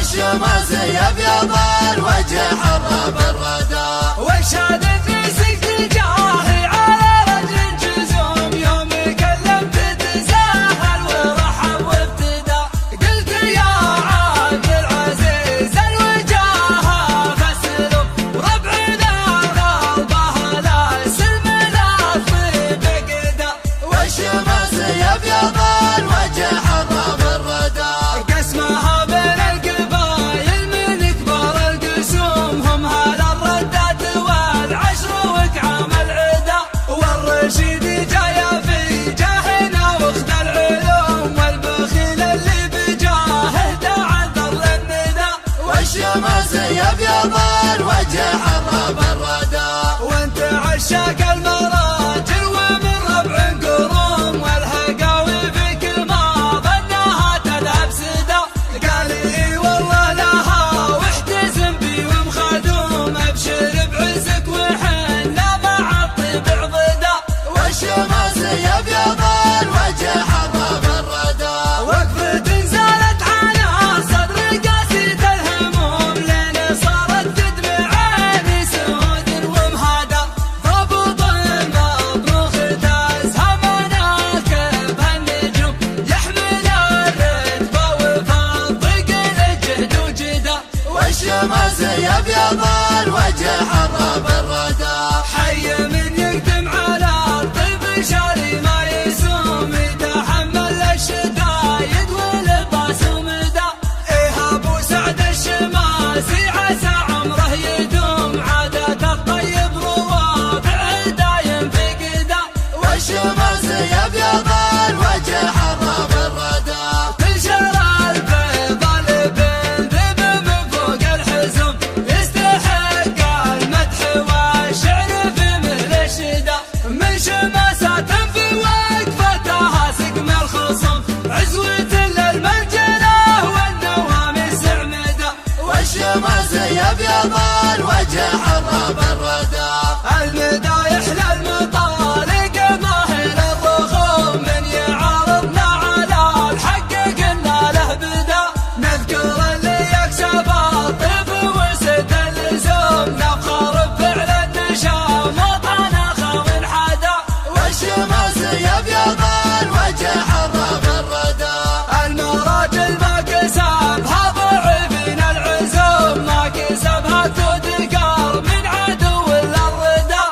الشمس يبيض الوجه حرب الردى وشاد في تجاهي على رجل جزوم يوم كلمت تساهل ورحب وابتدى قلت يا عبد العزيز الوجاهه فاسلم ربعنا غلبه لا سلم لا طيب قدا والشمس يبيض الوجه حرب الردى قسمها رشيدي جاية في جاهنا واخد العلوم والبخيل اللي بجاهه تعذر للندى والشمس يبيض الوجه حرب الردى وانت عشاق المراجل ومن ربع قروم والهقاوي فيك ما ظنها تذهب سدى قال اي والله لها واحتزم بي ومخدوم ابشر بعزك وحنا مع الطيب عضدا والشمس يبيض الوجه حرب الردى وقفة زالت على صدر قاسية الهموم لين صارت تدمع عيني سود ومهادة ضبط مبروخ تزهم مناكب النجوم يحمل الرتبة وفضق الجهد وجدا والشمس يبيض الوجه حرب الردى حي من يقدم على الطيب شاري ما يسوم يتحمل الشدايد والباس ومدى ايه ابو سعد الشماسي عسى عمره يدوم عادة الطيب روابع دايم في قدا والشمس يبيض الوجه حرب الردى تنشر البيض البن ذب من فوق الحزم يستحق المدح والشعر في مثل الشدا من شماسات في وقفتها سقم الخصم عزوة للمنجلة والنوام سعمدة والشمس يبيض الوجه حرب الردى المدايح للمطالق ماهل الرخوم من يعارضنا على الحق قلنا له بدا نذكر اللي يكسب الطيب وسد اللزوم نفخر بفعل النشام وطن خاون حدا والشمس يبيض الوجه حرب الردى المراجل ما كسبها ضعيفين العزوم ما كسبها تدقر من عدو الردى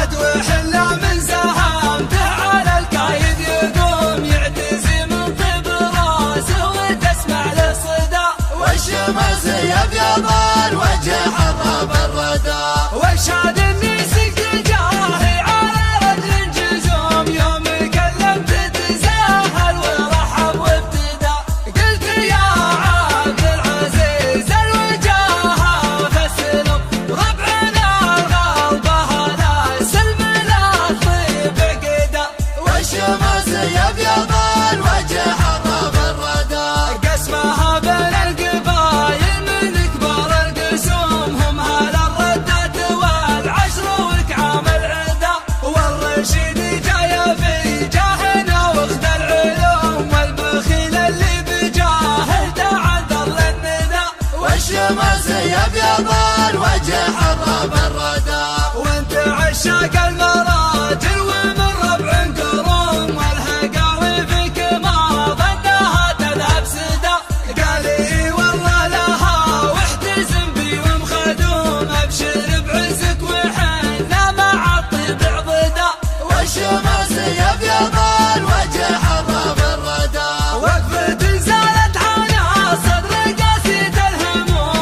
ادوي حلا من سهامته على الكايد يقوم يعتزي من طيب راسه وتسمع للصدى والشمس يبيض الوجه حرب الردى وشاد النسك تجاهي على رجل جزوم يوم كلمت تساهل ورحب وابتدى قلت يا عبد العزيز الوجاهه فاسلم ربعنا الغلبه لا سلم لا طيب قدا والشمس يبيض الوجه حرب الردى قسمها بين القبايل من كبار القسوم هم هال الردات والعشر وكعام العدا والرشيد جاية في جاهنا واخد العلوم والبخيل اللي بجاهه تعذر للندى والشمس يبيض الوجه حرب الردى وانت عشاق المراجل ومن ربع قروم والهقاوي فيك ما ظنها تذهب سدى قال اي والله لها واحتزم بي ومخدوم ابشر بعزك وحنا مع الطيب عضدا والشمس يبيض الوجه حرب الردى وقفة زالت على صدر قاسية الهموم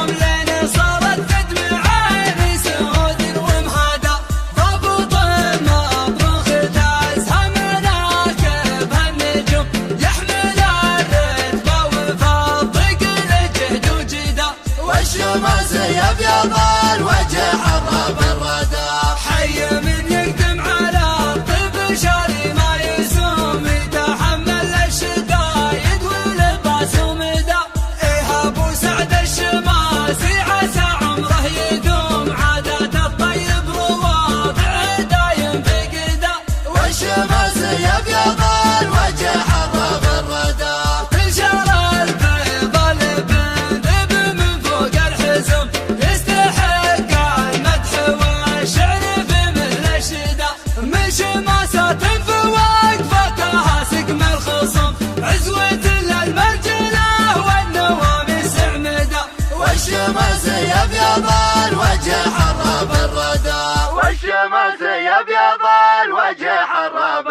ابيض الوجه حرب الردى. حي من يقدم على الطيب شاري ما يسوم، يتحمل الشدايد واللباس ومدى. إيه أبو سعد الشماسي عسى عمره يدوم، عادات الطيب رواضع دايم في قدا. والشماسي ابيض الوجه حرب الردى. تنشر البيض البندب من فوق الحزم، يستحق المدح والشعر بمثل الشدى. من شماسات في وقفتها سقم الخصم، عزوة للمرجلة والنواميس عمدا. والشماسي ابيض الوجه حرب الردى. والشماسي ابيض الوجه حرب